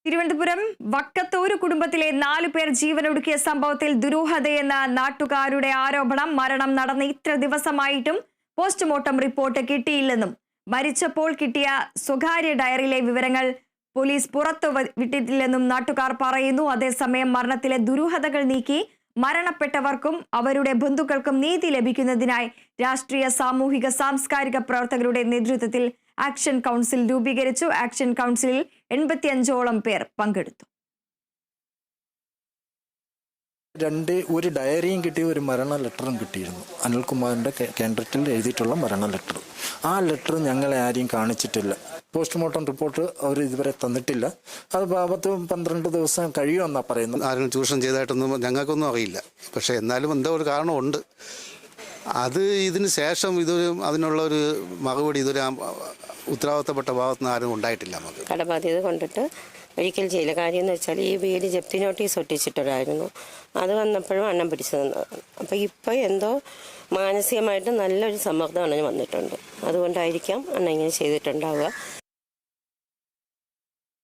തിരുവനന്തപുരം വക്കത്തൂര് കുടുംബത്തിലെ 4 പേർ ജീവനൊടുക്കിയ സംഭവത്തിൽ ദുരൂഹതയെന്ന നാട്ടുകാരുടെ ആരോപണം. മരണം നടന്ന ഇത്ര ദിവസമായിട്ടും പോസ്റ്റ്മോർട്ടം റിപ്പോർട്ട് കിട്ടിയില്ലെന്നും മരിച്ചപ്പോൾ കിട്ടിയ സ്വകാര്യ ഡയറിയിലെ വിവരങ്ങൾ പോലീസ് പുറത്തു വിട്ടിട്ടില്ലെന്നും നാട്ടുകാർ പറയുന്നു. അതേസമയം മരണത്തിലെ ദുരൂഹതകൾ നീക്കി മരണപ്പെട്ടവർക്കും അവരുടെ ബന്ധുക്കൾക്കും നീതി ലഭിക്കുന്നതിനായി രാഷ്ട്രീയ സാമൂഹിക സാംസ്കാരിക പ്രവർത്തകരുടെ നേതൃത്വത്തിൽ ആക്ഷൻ കൗൺസിൽ രൂപീകരിച്ചു. ആക്ഷൻ കൗൺസിലിൽ 85ഓളം പേർ പങ്കെടുത്തു. ഒരു ഡയറിയും കിട്ടി, ഒരു മരണ ലെറ്ററും കിട്ടിയിരുന്നു. അനിൽകുമാറിൻ്റെ കേന്ദ്രത്തിൽ എഴുതിയിട്ടുള്ള മരണ ലെറ്റർ. ആ ലെറ്റർ ഞങ്ങളെ ആരെയും കാണിച്ചിട്ടില്ല. പോസ്റ്റ്മോർട്ടം റിപ്പോർട്ട് അവർ ഇതുവരെ തന്നിട്ടില്ല. അത് 12 ദിവസം കഴിയുമെന്നാണ് പറയുന്നത്. ആരും ചൂഷണം ചെയ്തതായിട്ടൊന്നും ഞങ്ങൾക്കൊന്നും അറിയില്ല. പക്ഷേ എന്നാലും എന്തോ ഒരു കാരണമുണ്ട്. അത് ഇതിന് ശേഷം അതിനുള്ള ഒരു മറുപടി ഉത്തരവാദിത്തപ്പെട്ട ഭാഗത്തുനിന്ന് ആരും ഉണ്ടായിട്ടില്ല. നമുക്ക് കടബാധ്യത കൊണ്ടിട്ട് ഒരിക്കൽ ചെയ്യില്ല. കാര്യം എന്ന് വെച്ചാൽ ഈ വീട് ജപ്തി നോട്ടീസ് ഒട്ടിച്ചിട്ടുണ്ടായിരുന്നു. അത് വന്നപ്പോഴും അണ്ണം പിടിച്ചു തന്നതാണ്. അപ്പോൾ ഇപ്പോൾ എന്തോ മാനസികമായിട്ട് നല്ലൊരു സമ്മർദ്ദം അണ്ണന് വന്നിട്ടുണ്ട്. അതുകൊണ്ടായിരിക്കാം അണ്ണ ഇങ്ങനെ ചെയ്തിട്ടുണ്ടാവുക.